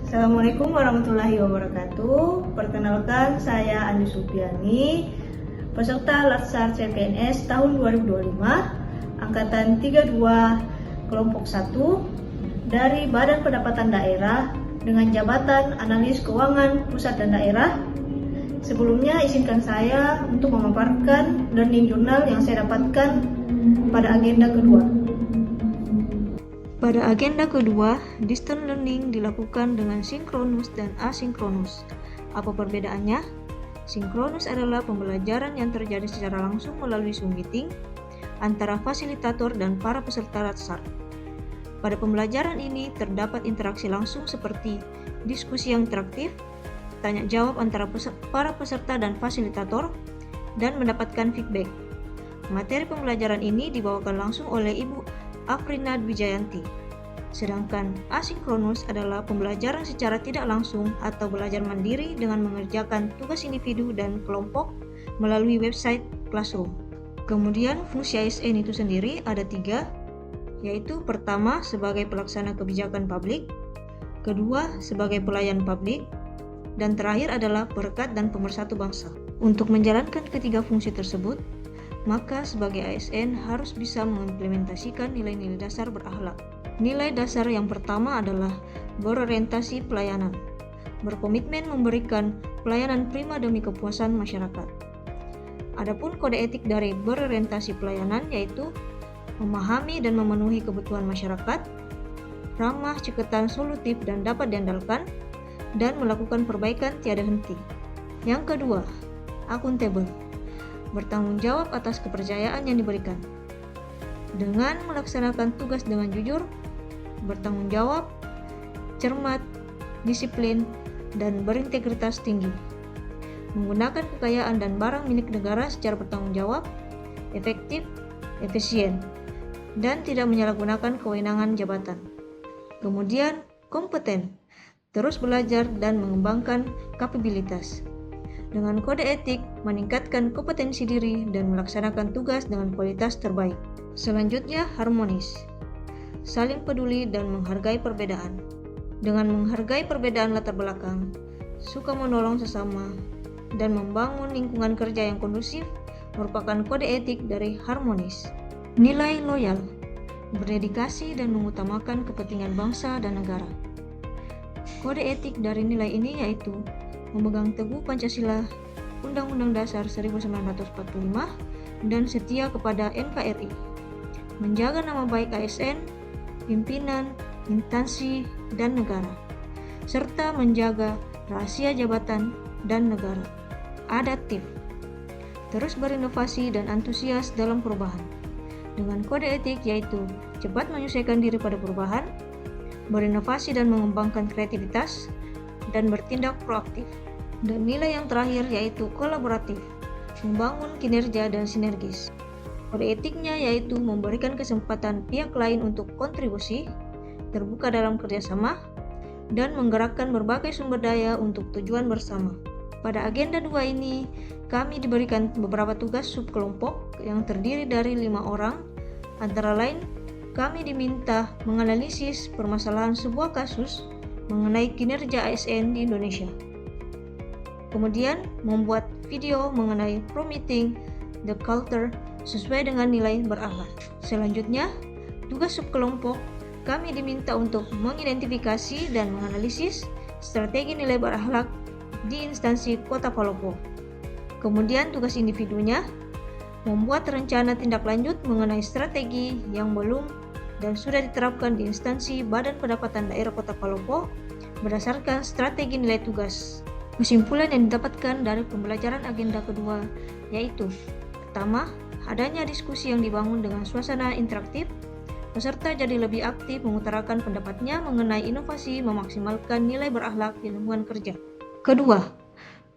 Assalamualaikum warahmatullahi wabarakatuh. Perkenalkan, saya Andi Supiani, peserta Latsar CPNS tahun 2025, Angkatan 32, Kelompok 1, dari Badan Pendapatan Daerah dengan jabatan Analis Keuangan Pusat dan Daerah. Sebelumnya izinkan saya untuk memaparkan learning journal yang saya dapatkan pada agenda kedua. Pada agenda kedua, distance learning dilakukan dengan sinkronus dan asinkronus. Apa perbedaannya? Sinkronus adalah pembelajaran yang terjadi secara langsung melalui Zoom meeting antara fasilitator dan para peserta Latsar. Pada pembelajaran ini terdapat interaksi langsung seperti diskusi yang interaktif, tanya jawab antara para peserta dan fasilitator, dan mendapatkan feedback. Materi pembelajaran ini dibawakan langsung oleh Ibu Afrina Dwijayanti. Sedangkan asinkronus adalah pembelajaran secara tidak langsung atau belajar mandiri dengan mengerjakan tugas individu dan kelompok melalui website Classroom. Kemudian fungsi ASN itu sendiri ada 3, yaitu pertama sebagai pelaksana kebijakan publik, kedua sebagai pelayan publik, dan terakhir adalah perekat dan pemersatu bangsa. Untuk menjalankan ketiga fungsi tersebut, maka sebagai ASN harus bisa mengimplementasikan nilai-nilai dasar berakhlak. Nilai dasar yang pertama adalah berorientasi pelayanan, berkomitmen memberikan pelayanan prima demi kepuasan masyarakat. Adapun kode etik dari berorientasi pelayanan yaitu memahami dan memenuhi kebutuhan masyarakat, ramah, cekatan, solutif dan dapat diandalkan, dan melakukan perbaikan tiada henti. Yang kedua, akuntabel, bertanggung jawab atas kepercayaan yang diberikan. Dengan melaksanakan tugas dengan jujur, bertanggung jawab, cermat, disiplin, dan berintegritas tinggi. Menggunakan kekayaan dan barang milik negara secara bertanggung jawab, efektif, efisien, dan tidak menyalahgunakan kewenangan jabatan. Kemudian, kompeten, terus belajar dan mengembangkan kapabilitas. Dengan kode etik, meningkatkan kompetensi diri dan melaksanakan tugas dengan kualitas terbaik. Selanjutnya, harmonis, saling peduli dan menghargai perbedaan. Dengan menghargai perbedaan latar belakang, suka menolong sesama, dan membangun lingkungan kerja yang kondusif merupakan kode etik dari harmonis. Nilai loyal, berdedikasi dan mengutamakan kepentingan bangsa dan negara. Kode etik dari nilai ini yaitu memegang teguh Pancasila, Undang-Undang Dasar 1945, dan setia kepada NKRI, menjaga nama baik ASN, pimpinan, instansi, dan negara, serta menjaga rahasia jabatan dan negara. Adaptif, terus berinovasi dan antusias dalam perubahan. Dengan kode etik yaitu cepat menyesuaikan diri pada perubahan, berinovasi dan mengembangkan kreativitas, dan bertindak proaktif. Dan nilai yang terakhir yaitu kolaboratif, membangun kinerja dan sinergis. Kode etiknya yaitu memberikan kesempatan pihak lain untuk kontribusi, terbuka dalam kerjasama, dan menggerakkan berbagai sumber daya untuk tujuan bersama. Pada agenda 2 ini, kami diberikan beberapa tugas subkelompok yang terdiri dari 5 orang, antara lain kami diminta menganalisis permasalahan sebuah kasus mengenai kinerja ASN di Indonesia. Kemudian, membuat video mengenai promoting the culture sesuai dengan nilai berakhlak. Selanjutnya, tugas subkelompok kami diminta untuk mengidentifikasi dan menganalisis strategi nilai berakhlak di instansi Kota Palopo. Kemudian, tugas individunya membuat rencana tindak lanjut mengenai strategi yang belum dan sudah diterapkan di instansi Badan Pendapatan Daerah Kota Palopo berdasarkan strategi nilai tugas. Kesimpulan yang didapatkan dari pembelajaran agenda kedua yaitu: pertama, adanya diskusi yang dibangun dengan suasana interaktif, peserta jadi lebih aktif mengutarakan pendapatnya mengenai inovasi memaksimalkan nilai berakhlak di lingkungan kerja. Kedua,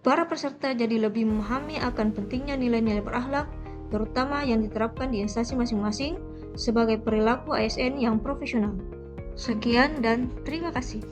para peserta jadi lebih memahami akan pentingnya nilai-nilai berakhlak, terutama yang diterapkan di instansi masing-masing sebagai perilaku ASN yang profesional. Sekian dan terima kasih.